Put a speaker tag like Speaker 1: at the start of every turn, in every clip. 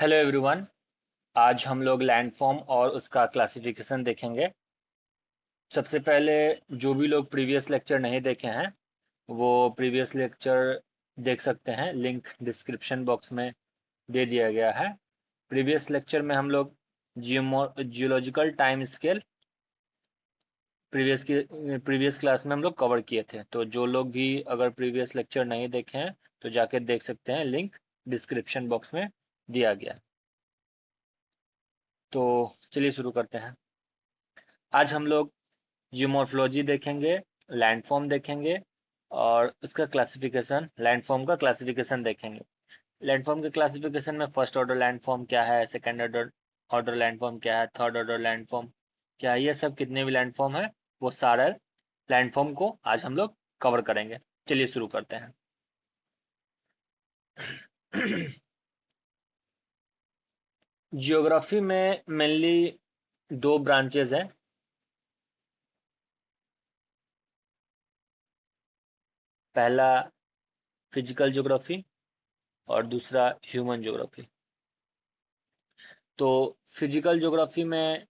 Speaker 1: Hello everyone. आज हम लोग लैंडफॉर्म और उसका क्लासिफिकेशन देखेंगे। सबसे पहले जो भी लोग प्रीवियस लेक्चर नहीं देखे हैं वो प्रीवियस लेक्चर देख सकते हैं, लिंक डिस्क्रिप्शन बॉक्स में दे दिया गया है। प्रीवियस लेक्चर में हम लोग geological time scale previous class में हम लोग कवर किए थे। तो जो लोग भी अगर प्रीवियस लेक्चर नहीं देखे हैं तो जाके देख सकते हैं, लिंक डिस्क्रिप्शन बॉक्स में दिया गया। तो चलिए शुरू करते हैं। आज हम लोग जियोमॉर्फोलॉजी देखेंगे, लैंडफॉर्म देखेंगे और उसका क्लासिफिकेशन, लैंडफॉर्म का क्लासिफिकेशन देखेंगे। लैंडफॉर्म के क्लासिफिकेशन में फर्स्ट ऑर्डर लैंडफॉर्म क्या है, सेकंड ऑर्डर ऑर्डर लैंडफॉर्म क्या है, थर्ड ऑर्डर लैंडफॉर्म क्या है, ये सब जितने भी लैंडफॉर्म है वो सारे लैंडफॉर्म को आज हम लोग कवर करेंगे। चलिए शुरू करते हैं। जियोग्राफी में मेनली दो ब्रांचेज हैं। पहला फिजिकल ज्योग्राफी और दूसरा ह्यूमन ज्योग्राफी। तो फिजिकल ज्योग्राफी में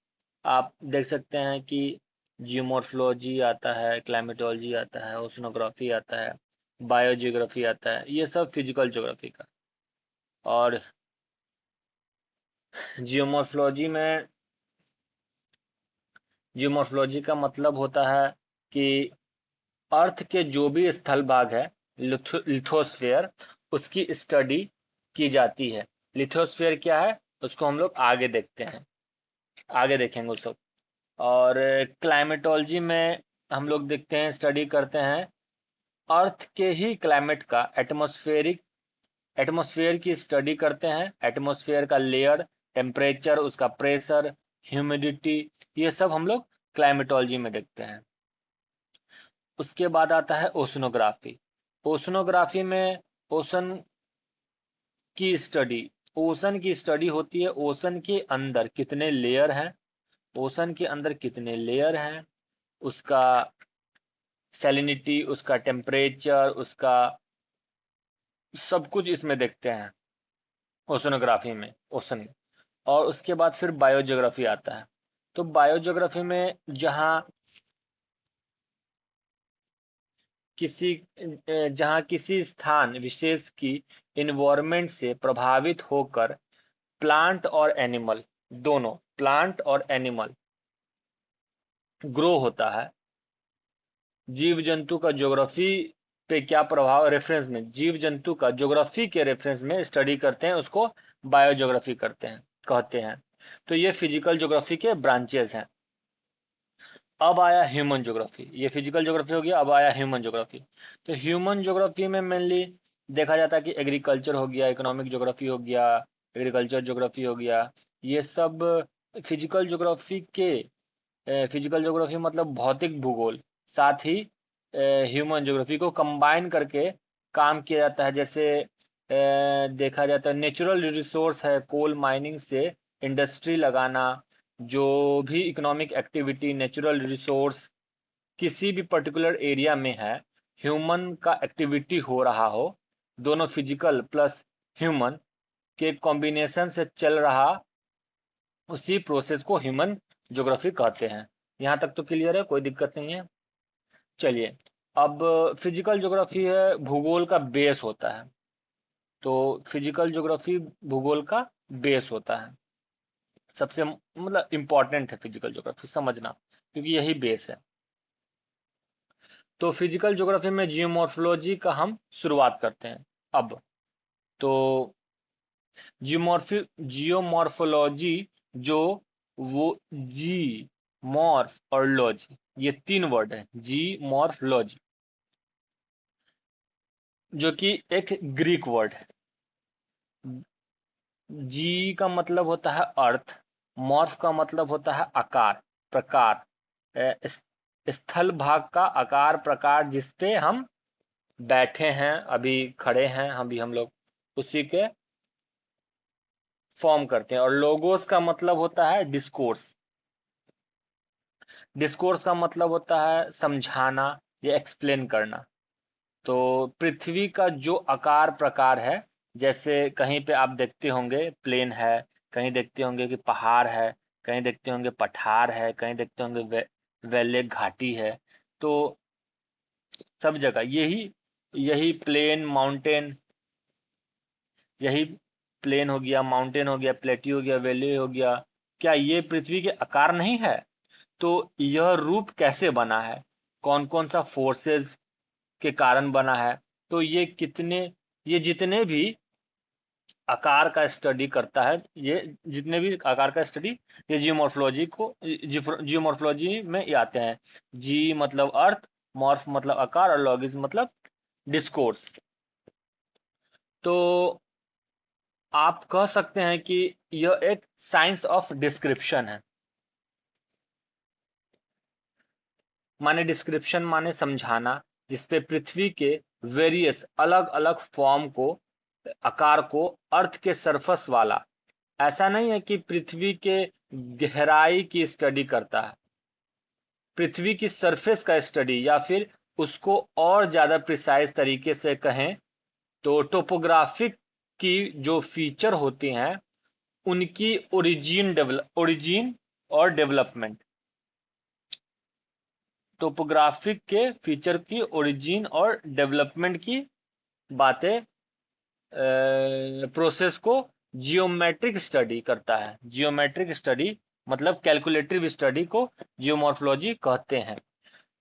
Speaker 1: आप देख सकते हैं कि जियोमॉर्फोलॉजी आता है, क्लाइमेटोलॉजी आता है, ओशनोग्राफी आता है, बायोजियोग्राफी आता है, ये सब फिजिकल ज्योग्राफी का। और जियोमॉर्फोलॉजी में, जियोमॉर्फोलॉजी का मतलब होता है कि अर्थ के जो भी स्थल भाग है, लिथोस्फेयर, उसकी स्टडी की जाती है। लिथोस्फेयर क्या है उसको हम लोग आगे देखते हैं, आगे देखेंगे उस सब। और क्लाइमेटोलॉजी में हम लोग देखते हैं, स्टडी करते हैं अर्थ के ही क्लाइमेट का, एटमॉस्फेयर की स्टडी करते हैं। एटमॉस्फेयर का लेयर, टेम्परेचर, उसका प्रेशर, ह्यूमिडिटी, ये सब हम लोग क्लाइमेटोलॉजी में देखते हैं। उसके बाद आता है ओशनोग्राफी। ओशनोग्राफी में ओशन की स्टडी, ओशन की स्टडी होती है। ओशन के अंदर कितने लेयर हैं, ओशन के अंदर कितने लेयर हैं, उसका सैलिनिटी, उसका टेम्परेचर, उसका सब कुछ इसमें देखते हैं ओशनोग्राफी में, ओशन। और उसके बाद फिर बायोज्योग्राफी आता है। तो बायोज्योग्राफी में किसी जहाँ किसी स्थान विशेष की इन्वायरमेंट से प्रभावित होकर प्लांट और एनिमल, दोनों प्लांट और एनिमल ग्रो होता है। जीव जंतु का ज्योग्राफी पे क्या प्रभाव, रेफरेंस में जीव जंतु का ज्योग्राफी के रेफरेंस में स्टडी करते हैं, उसको बायोज्योग्राफी करते हैं, कहते हैं। तो ये फिजिकल ज्योग्राफी के ब्रांचेस हैं। अब आया ह्यूमन ज्योग्राफी। ये फिजिकल ज्योग्राफी हो गया, अब आया ह्यूमन ज्योग्राफी। तो ह्यूमन ज्योग्राफी में मेनली देखा जाता है कि एग्रीकल्चर हो गया, इकोनॉमिक ज्योग्राफी हो गया, एग्रीकल्चर ज्योग्राफी हो गया, ये सब फिजिकल ज्योग्राफी के, फिजिकल ज्योग्राफी मतलब भौतिक भूगोल, साथ ही ह्यूमन ज्योग्राफी को कंबाइन करके काम किया जाता है। जैसे देखा जाता है नेचुरल रिसोर्स है, कोल माइनिंग से इंडस्ट्री लगाना, जो भी इकोनॉमिक एक्टिविटी नेचुरल रिसोर्स किसी भी पर्टिकुलर एरिया में है, ह्यूमन का एक्टिविटी हो रहा हो, दोनों फिजिकल प्लस ह्यूमन के कॉम्बिनेशन से चल रहा, उसी प्रोसेस को ह्यूमन ज्योग्राफी कहते हैं। यहाँ तक तो क्लियर है, कोई दिक्कत नहीं है। चलिए, अब फिजिकल ज्योग्राफी है, भूगोल का बेस होता है। तो फिजिकल ज्योग्राफी भूगोल का बेस होता है, सबसे मतलब इम्पोर्टेंट है फिजिकल ज्योग्राफी समझना, क्योंकि यही बेस है। तो फिजिकल ज्योग्राफी में जियोमॉर्फोलॉजी का हम शुरुआत करते हैं अब। तो जियोमॉर्फोलॉजी जो, वो जी मॉर्फ और लॉजी, ये तीन वर्ड है, जी मॉर्फोलॉजी, जो कि एक ग्रीक वर्ड है। जी का मतलब होता है अर्थ, मॉर्फ का मतलब होता है आकार, प्रकार, स्थल भाग का आकार प्रकार जिसपे हम बैठे हैं, अभी खड़े हैं अभी हम लोग, उसी के फॉर्म करते हैं। और लोगोस का मतलब होता है डिस्कोर्स, डिस्कोर्स का मतलब होता है समझाना या एक्सप्लेन करना। तो पृथ्वी का जो आकार प्रकार है जैसे कहीं पे आप देखते होंगे प्लेन है, कहीं देखते होंगे कि पहाड़ है, कहीं देखते होंगे पठार है, कहीं देखते होंगे वैले घाटी है। तो सब जगह यही यही प्लेन माउंटेन, यही प्लेन हो गया, माउंटेन हो गया, प्लेट्यू हो गया, वैली हो गया, क्या ये पृथ्वी के आकार नहीं है? तो यह रूप कैसे बना है, कौन कौन सा फोर्सेस के कारण बना है? तो ये जितने भी आकार का स्टडी करता है, ये जितने भी आकार का स्टडी, ये जियोमॉर्फोलॉजी में ये आते हैं। जी मतलब अर्थ, मॉर्फ मतलब आकार, और लॉगिस मतलब डिस्कोर्स। तो आप कह सकते हैं कि यह एक साइंस ऑफ डिस्क्रिप्शन है। माने डिस्क्रिप्शन माने समझाना, जिसपे पृथ्वी के वेरियस अलग अलग फॉर्म को, आकार को अर्थ के सरफस वाला, ऐसा नहीं है कि पृथ्वी के गहराई की स्टडी करता है, पृथ्वी की सरफेस का स्टडी, या फिर उसको और ज्यादा प्रिसाइज तरीके से कहें तो टोपोग्राफिक की जो फीचर होती हैं उनकी ओरिजिन और डेवलपमेंट, टोपोग्राफिक के फीचर की ओरिजिन और डेवलपमेंट की बातें, प्रोसेस को जियोमेट्रिक स्टडी करता है। जियोमेट्रिक स्टडी मतलब कैलकुलेटिव स्टडी को जियोमॉर्फोलॉजी कहते हैं।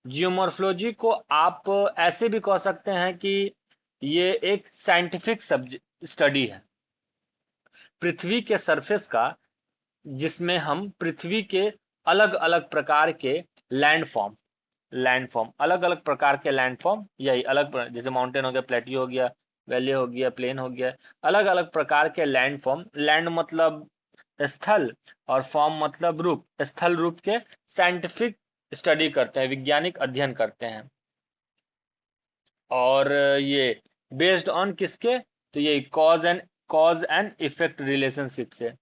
Speaker 1: जियोमॉर्फोलॉजी को आप ऐसे भी कह सकते हैं कि ये एक साइंटिफिक स्टडी है पृथ्वी के सरफेस का, जिसमें हम पृथ्वी के अलग अलग प्रकार के लैंडफॉर्म लैंडफॉर्म अलग अलग प्रकार के लैंडफॉर्म, यही जैसे माउंटेन हो गया, प्लेट्यू हो गया, वैली हो गया, प्लेन हो गया, अलग अलग प्रकार के लैंडफॉर्म, लैंड मतलब स्थल और फॉर्म मतलब रूप, स्थल रूप के साइंटिफिक स्टडी करते हैं, वैज्ञानिक अध्ययन करते हैं। और ये बेस्ड ऑन किसके? तो ये कॉज एंड इफेक्ट रिलेशनशिप से।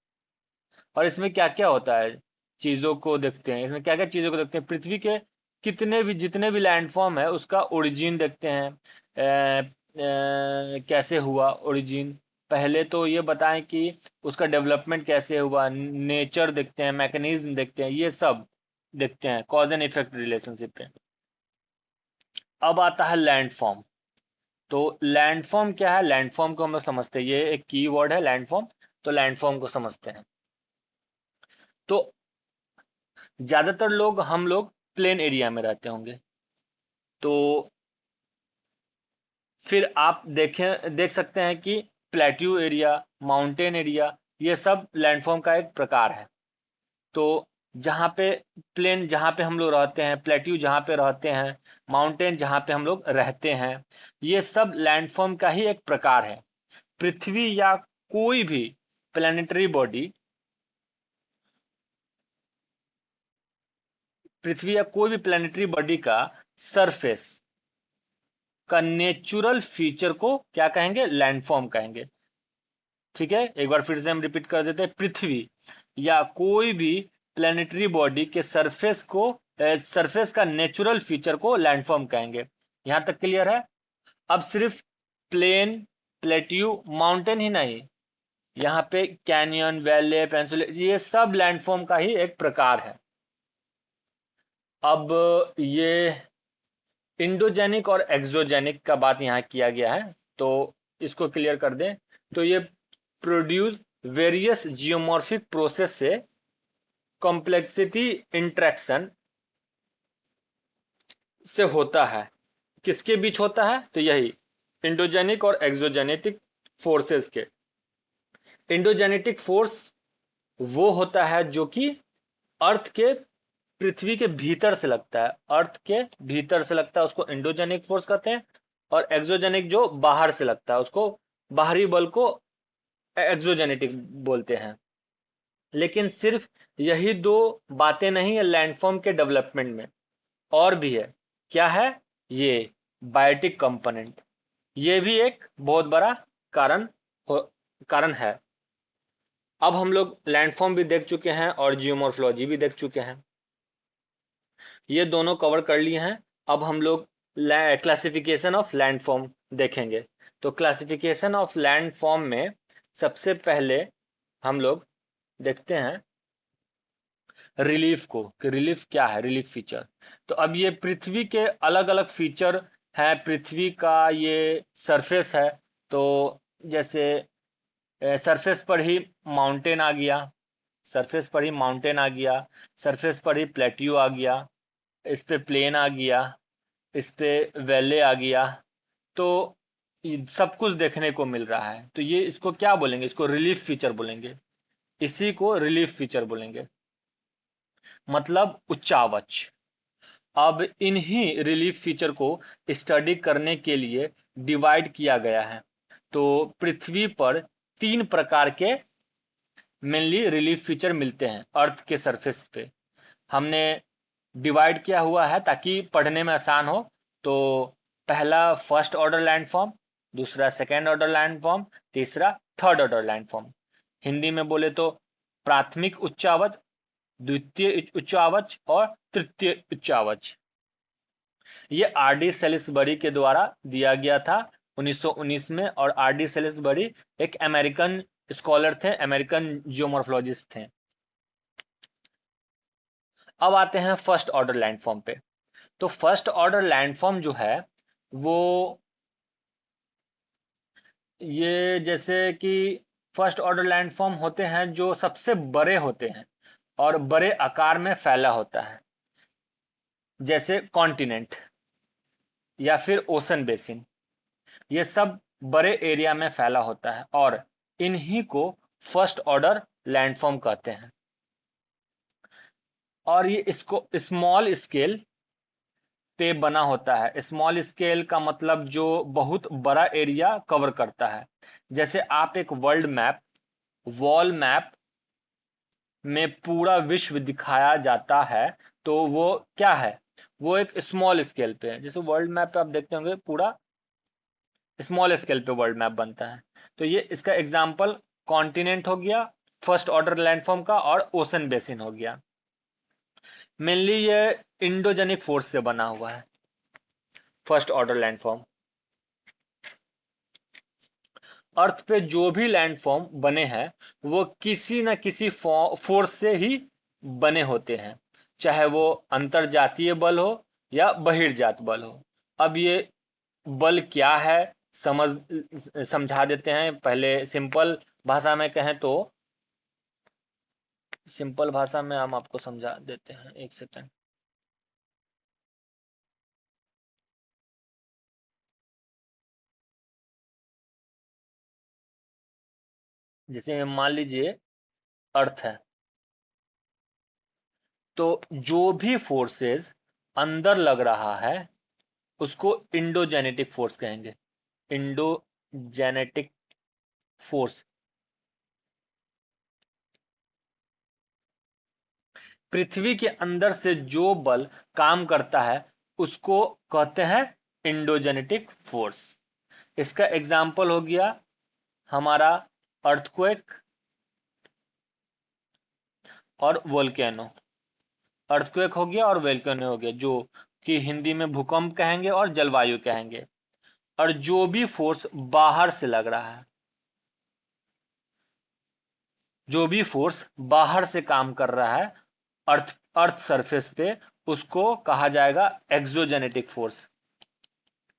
Speaker 1: और इसमें क्या क्या होता है, चीजों को देखते हैं, इसमें क्या क्या चीजों को देखते हैं, पृथ्वी के जितने भी लैंडफॉर्म है उसका ओरिजिन देखते हैं। कैसे हुआ ओरिजिन, पहले तो ये बताएं कि उसका डेवलपमेंट कैसे हुआ, नेचर देखते हैं, मैकेनिज्म देखते हैं, ये सब देखते हैं कॉज एंड इफेक्ट रिलेशनशिप पे। अब आता है लैंडफॉर्म। तो लैंडफॉर्म क्या है? लैंडफॉर्म को हम लोग समझते हैं, ये एक की वर्ड है लैंडफॉर्म। तो लैंडफॉर्म को समझते हैं। तो ज्यादातर हम लोग प्लेन एरिया में रहते होंगे। तो फिर आप देख सकते हैं कि प्लेट्यू एरिया, माउंटेन एरिया, ये सब लैंडफॉर्म का एक प्रकार है। तो जहाँ पे प्लेन जहाँ पे हम लोग रहते हैं, प्लेट्यू जहाँ पे रहते हैं, माउंटेन जहाँ पे हम लोग रहते हैं, ये सब लैंडफॉर्म का ही एक प्रकार है। पृथ्वी या कोई भी प्लैनेटरी बॉडी, पृथ्वी या कोई भी प्लैनेटरी बॉडी का सरफेस का नेचुरल फीचर को क्या कहेंगे? लैंडफॉर्म कहेंगे। ठीक है, एक बार फिर से हम रिपीट कर देते हैं, पृथ्वी या कोई भी प्लैनेटरी बॉडी के सरफेस का नेचुरल फीचर को लैंडफॉर्म कहेंगे। यहां तक क्लियर है? अब सिर्फ प्लेन, प्लेट्यू, माउंटेन ही नहीं, यहाँ पे कैनियन, वैले, पेंसुल, ये सब लैंडफॉर्म का ही एक प्रकार है। अब ये इंडोजेनिक और एक्सोजेनिक का बात यहाँ किया गया है, तो इसको क्लियर कर दें। तो ये प्रोड्यूस वेरियस जियोमॉर्फिक प्रोसेस से कॉम्प्लेक्सिटी इंट्रैक्शन से होता है। किसके बीच होता है? तो यही इंडोजेनिक और एक्सोजेनेटिक फोर्सेस के। इंडोजेनेटिक फोर्स वो होता है जो कि अर्थ के, पृथ्वी के भीतर से लगता है, अर्थ के भीतर से लगता है, उसको इंडोजेनिक फोर्स कहते हैं। और एक्सोजेनिक जो बाहर से लगता है, उसको बाहरी बल को एक्सोजेनेटिक बोलते हैं। लेकिन सिर्फ यही दो बातें नहीं है लैंडफॉर्म के डेवलपमेंट में, और भी है। क्या है? ये बायोटिक कंपोनेंट, ये भी एक बहुत बड़ा कारण कारण है। अब हम लोग लैंडफॉर्म भी देख चुके हैं और जियोमॉर्फोलॉजी भी देख चुके हैं, ये दोनों कवर कर लिए हैं। अब हम लोग क्लासिफिकेशन ऑफ लैंडफॉर्म देखेंगे। तो क्लासिफिकेशन ऑफ लैंड फॉर्म में सबसे पहले हम लोग देखते हैं रिलीफ को, कि रिलीफ क्या है, रिलीफ फीचर। तो अब ये पृथ्वी के अलग अलग फीचर है, पृथ्वी का ये सरफेस है। तो जैसे सरफेस पर ही माउंटेन आ गया, सरफेस पर ही माउंटेन आ गया, सरफेस पर ही प्लेट्यू आ गया, इस पे प्लेन आ गया, इस पे वैले आ गया। तो ये सब कुछ देखने को मिल रहा है। तो ये इसको क्या बोलेंगे, इसको रिलीफ फीचर बोलेंगे, इसी को रिलीफ फीचर बोलेंगे, मतलब उच्चावच। अब इन्हीं रिलीफ फीचर को स्टडी करने के लिए डिवाइड किया गया है। तो पृथ्वी पर तीन प्रकार के मेनली रिलीफ फीचर मिलते हैं अर्थ के सरफेस पे। हमने डिवाइड किया हुआ है ताकि पढ़ने में आसान हो। तो पहला फर्स्ट ऑर्डर लैंडफॉर्म, दूसरा सेकेंड ऑर्डर लैंडफॉर्म, तीसरा थर्ड ऑर्डर लैंडफॉर्म। हिंदी में बोले तो प्राथमिक उच्चावच, द्वितीय उच्चावच और तृतीय उच्चावच। ये आर डी सेलिसबरी के द्वारा दिया गया था 1919 में। और आर डी सेलिसबरी एक अमेरिकन स्कॉलर थे, अमेरिकन जियोमॉर्फोलॉजिस्ट थे। अब आते हैं फर्स्ट ऑर्डर लैंडफॉर्म पे। तो फर्स्ट ऑर्डर लैंडफॉर्म जो है वो ये जैसे कि फर्स्ट ऑर्डर लैंडफॉर्म होते हैं जो सबसे बड़े होते हैं और बड़े आकार में फैला होता है, जैसे कॉन्टिनेंट या फिर ओशन बेसिन। ये सब बड़े एरिया में फैला होता है और इन्हीं को फर्स्ट ऑर्डर लैंडफॉर्म कहते हैं। और ये इसको स्मॉल स्केल पे बना होता है। स्मॉल स्केल का मतलब जो बहुत बड़ा एरिया कवर करता है। जैसे आप एक वर्ल्ड मैप, वॉल मैप में पूरा विश्व दिखाया जाता है, तो वो क्या है, वो एक स्मॉल स्केल पे है। जैसे वर्ल्ड मैप पे आप देखते होंगे पूरा स्मॉल स्केल पे वर्ल्ड मैप बनता है। तो ये इसका एग्जांपल कॉन्टिनेंट हो गया फर्स्ट ऑर्डर लैंडफॉर्म का, और ओशन बेसिन हो गया। मेनली ये इंडोजेनिक फोर्स से बना हुआ है फर्स्ट ऑर्डर लैंडफॉर्म। अर्थ पे जो भी लैंडफॉर्म बने हैं वो किसी न किसी फोर्स से ही बने होते हैं, चाहे वो अंतरजातीय बल हो या बहिर्जात बल हो। अब ये बल क्या है समझ समझा देते हैं। पहले सिंपल भाषा में कहें तो, सिंपल भाषा में हम आपको समझा देते हैं, एक सेकंड। जैसे मान लीजिए अर्थ है, तो जो भी फोर्सेस अंदर लग रहा है उसको इंडोजेनेटिक फोर्स कहेंगे। Endogenetic force. पृथ्वी के अंदर से जो बल काम करता है उसको कहते हैं इंडोजेनेटिक फोर्स। इसका एग्जाम्पल हो गया हमारा अर्थक्वेक और वोल्केनो। अर्थक्वेक हो गया और वोल्केनो हो गया, जो कि हिंदी में भूकंप कहेंगे और जलवायु कहेंगे। और जो भी फोर्स बाहर से लग रहा है, जो भी फोर्स बाहर से काम कर रहा है अर्थ अर्थ सरफेस पे, उसको कहा जाएगा एक्सोजेनेटिक फोर्स।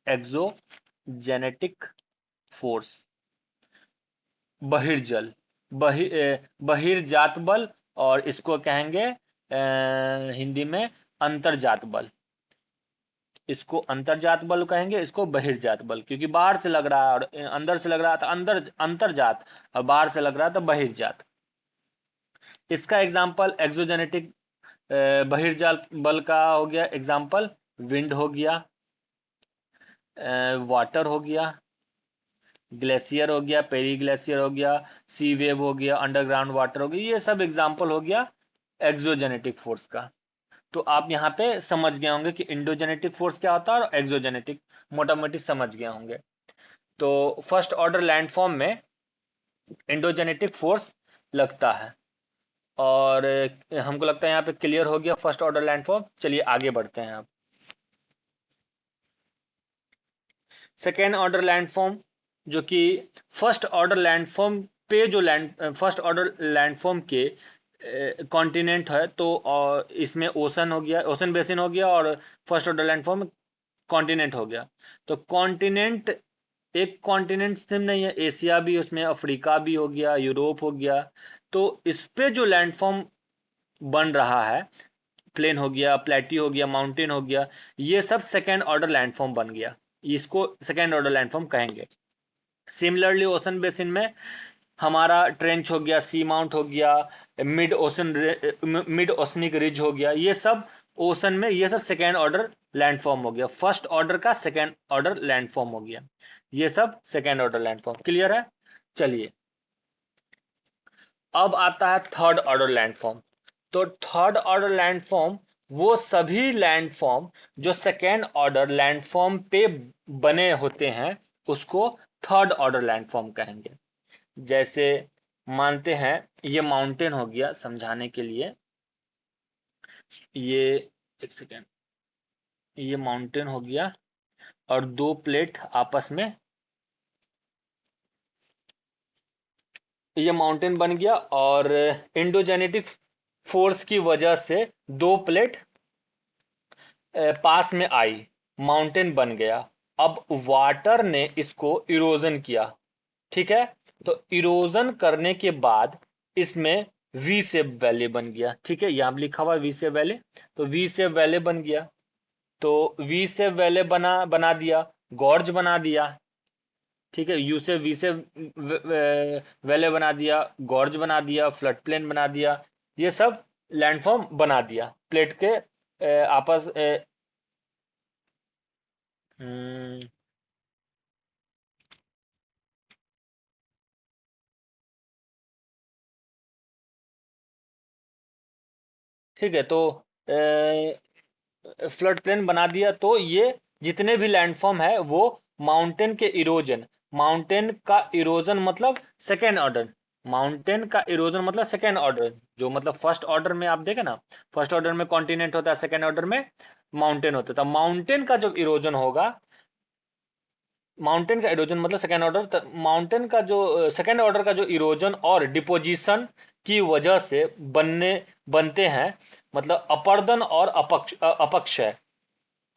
Speaker 1: Exogenetic force. बहिर्जल, बहिर्जात बल, और इसको कहेंगे हिंदी में अंतर्जात बल। इसको अंतर्जात बल कहेंगे, इसको बहिर्जात बल, क्योंकि बाहर से लग रहा है और अंदर से लग रहा था अंदर अंतर्जात, और बाहर से लग रहा था बहिर्जात। इसका एग्जाम्पल एक्सोजेनेटिक बहिर्जात बल का हो गया एग्जाम्पल विंड हो गया, वाटर हो गया, ग्लेशियर हो गया, पेरी ग्लेशियर हो गया, सी वेव हो गया, अंडरग्राउंड वाटर हो गया। ये सब एग्जाम्पल हो गया एक्सोजेनेटिक फोर्स का। तो आप यहाँ पे समझ गए होंगे कि इंडोजेनेटिक फोर्स क्या होता है और एक्सोजेनेटिक, मोटा मोटी समझ गए होंगे। तो फर्स्ट ऑर्डर लैंडफॉर्म में इंडोजेनेटिक फोर्स लगता है। और हमको लगता है यहाँ पे क्लियर हो गया फर्स्ट ऑर्डर लैंडफॉर्म। चलिए आगे बढ़ते हैं। अब सेकेंड ऑर्डर लैंडफॉर्म जो कि फर्स्ट ऑर्डर लैंडफॉर्म पे जो फर्स्ट ऑर्डर लैंडफॉर्म के कॉन्टिनेंट है, तो इसमें ओशन हो गया, ओशन बेसिन हो गया, और फर्स्ट ऑर्डर लैंडफॉर्म कॉन्टिनेंट हो गया। तो कॉन्टिनेंट, एक कॉन्टिनेंट सिर्फ नहीं है, एशिया भी उसमें, अफ्रीका भी हो गया, यूरोप हो गया। तो इस पे जो लैंडफॉर्म बन रहा है, प्लेन हो गया, प्लेटी हो गया, माउंटेन हो गया, ये सब सेकेंड ऑर्डर लैंडफॉर्म बन गया। इसको सेकेंड ऑर्डर लैंडफॉर्म कहेंगे। सिमिलरली ओशन बेसिन में हमारा ट्रेंच हो गया, सी माउंट हो गया, मिड ओशनिक रिज हो गया, ये सब ओशन में, ये सब सेकेंड ऑर्डर लैंडफॉर्म हो गया। फर्स्ट ऑर्डर का सेकेंड ऑर्डर लैंडफॉर्म हो गया, ये सब सेकेंड ऑर्डर लैंडफॉर्म। क्लियर है? चलिए, अब आता है थर्ड ऑर्डर लैंडफॉर्म। तो थर्ड ऑर्डर लैंडफॉर्म वो सभी लैंडफॉर्म जो सेकेंड ऑर्डर लैंडफॉर्म पे बने होते हैं, उसको थर्ड ऑर्डर लैंडफॉर्म कहेंगे। जैसे मानते हैं ये माउंटेन हो गया, समझाने के लिए, ये एक सेकेंड, ये माउंटेन हो गया और दो प्लेट आपस में, ये माउंटेन बन गया और इंडोजेनेटिक फोर्स की वजह से दो प्लेट पास में आई, माउंटेन बन गया। अब वाटर ने इसको इरोजन किया, ठीक है? तो इरोजन करने के बाद इसमें वी शेप वैली बन गया, ठीक है? यहां लिखा हुआ वी शेप वैली, तो वी शेप वैली बन गया। तो वी शेप वैली बना दिया, गॉर्ज बना दिया, ठीक है? यू से वी से वैले बना दिया, गॉर्ज बना दिया, फ्लड प्लेन बना दिया, ये सब लैंडफॉर्म बना दिया प्लेट के आपस हम्म, ठीक है। तो फ्लड प्लेन बना दिया, तो ये जितने भी लैंडफॉर्म है वो माउंटेन के इरोजन, माउंटेन का इरोजन मतलब सेकेंड ऑर्डर, माउंटेन का इरोजन मतलब सेकेंड ऑर्डर, जो मतलब फर्स्ट ऑर्डर में आप देखें ना, फर्स्ट ऑर्डर में कॉन्टिनेंट होता है, सेकेंड ऑर्डर में माउंटेन होता है। तो माउंटेन का जो इरोजन होगा, माउंटेन का इरोजन मतलब सेकेंड ऑर्डर, माउंटेन का जो सेकेंड ऑर्डर का जो इरोजन और डिपोजिशन की वजह से बनते हैं, मतलब अपर्दन और अपक्षय,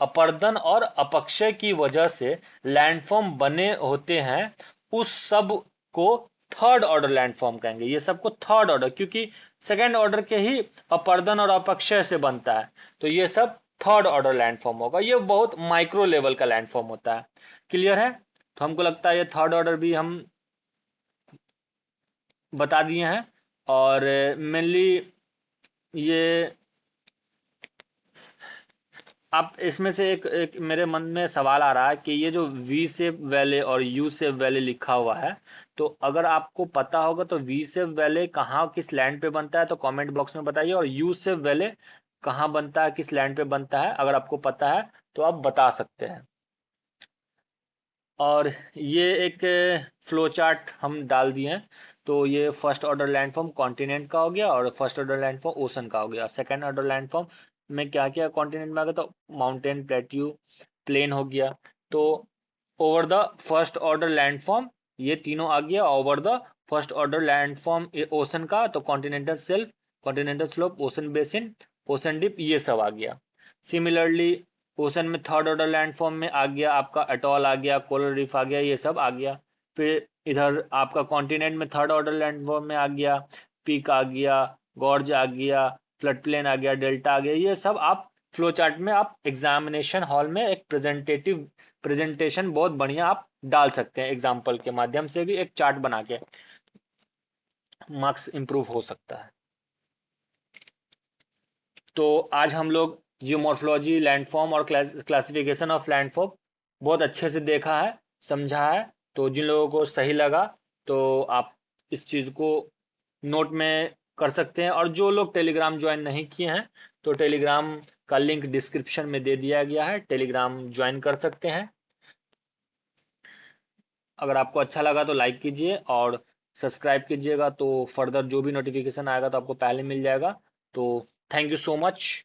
Speaker 1: अपर्दन और अपक्षय की वजह से लैंडफॉर्म बने होते हैं, उस सब को थर्ड ऑर्डर लैंडफॉर्म कहेंगे। ये सबको थर्ड ऑर्डर, क्योंकि सेकेंड ऑर्डर के ही अपर्दन और अपक्षय से बनता है, तो ये सब थर्ड ऑर्डर लैंडफॉर्म होगा। ये बहुत माइक्रो लेवल का लैंडफॉर्म होता है। क्लियर है? तो हमको लगता है ये थर्ड ऑर्डर भी हम बता दिए हैं। और मेनली ये, आप इसमें से एक मेरे मन में सवाल आ रहा है कि ये जो वी शेप वैले और यू शेप वैले लिखा हुआ है, तो अगर आपको पता होगा तो वी शेप वैले कहाँ किस लैंड पे बनता है, तो कमेंट बॉक्स में बताइए। और यू शेप वैले कहाँ बनता है, किस लैंड पे बनता है, अगर आपको पता है तो आप बता सकते हैं। और ये एक फ्लो चार्ट हम डाल दिए हैं। तो ये फर्स्ट ऑर्डर लैंडफॉर्म कॉन्टिनेंट का हो गया, और फर्स्ट ऑर्डर लैंडफॉर्म ओशन का हो गया। सेकंड ऑर्डर लैंडफॉर्म में क्या क्या कॉन्टिनेंट में आ गया, तो माउंटेन, प्लेट्यू, प्लेन हो गया। तो over the first order landform ये तीनों आ गया। Over the first order landform ocean का, तो continental shelf, continental slope, ocean basin, ocean deep, ये सब आ गया। सिमिलरली ओशन में थर्ड ऑर्डर लैंडफॉर्म में आ गया आपका अटॉल आ गया, कोरल रीफ आ गया, ये सब आ गया। फिर इधर आपका कॉन्टिनेंट में थर्ड ऑर्डर लैंडफॉर्म में आ गया, पीक आ गया, गॉर्ज आ गया, फ्लड प्लेन आ गया, डेल्टा आ गया। ये सब आप फ्लो चार्ट में, आप एग्जामिनेशन हॉल में एक प्रेजेंटेशन बहुत बढ़िया आप डाल सकते हैं, एग्जाम्पल के माध्यम से भी एक चार्ट बना के मार्क्स इंप्रूव हो सकता है। तो आज हम लोग जियोमॉर्फोलॉजी, लैंडफॉर्म और क्लासिफिकेशन ऑफ लैंडफॉर्म बहुत अच्छे से देखा है, समझा है। तो जिन लोगों को सही लगा, तो आप इस चीज़ को नोट में कर सकते हैं। और जो लोग टेलीग्राम ज्वाइन नहीं किए हैं, तो टेलीग्राम का लिंक डिस्क्रिप्शन में दे दिया गया है, टेलीग्राम ज्वाइन कर सकते हैं। अगर आपको अच्छा लगा तो लाइक कीजिए और सब्सक्राइब कीजिएगा, तो फर्दर जो भी नोटिफिकेशन आएगा तो आपको पहले मिल जाएगा। तो थैंक यू सो मच।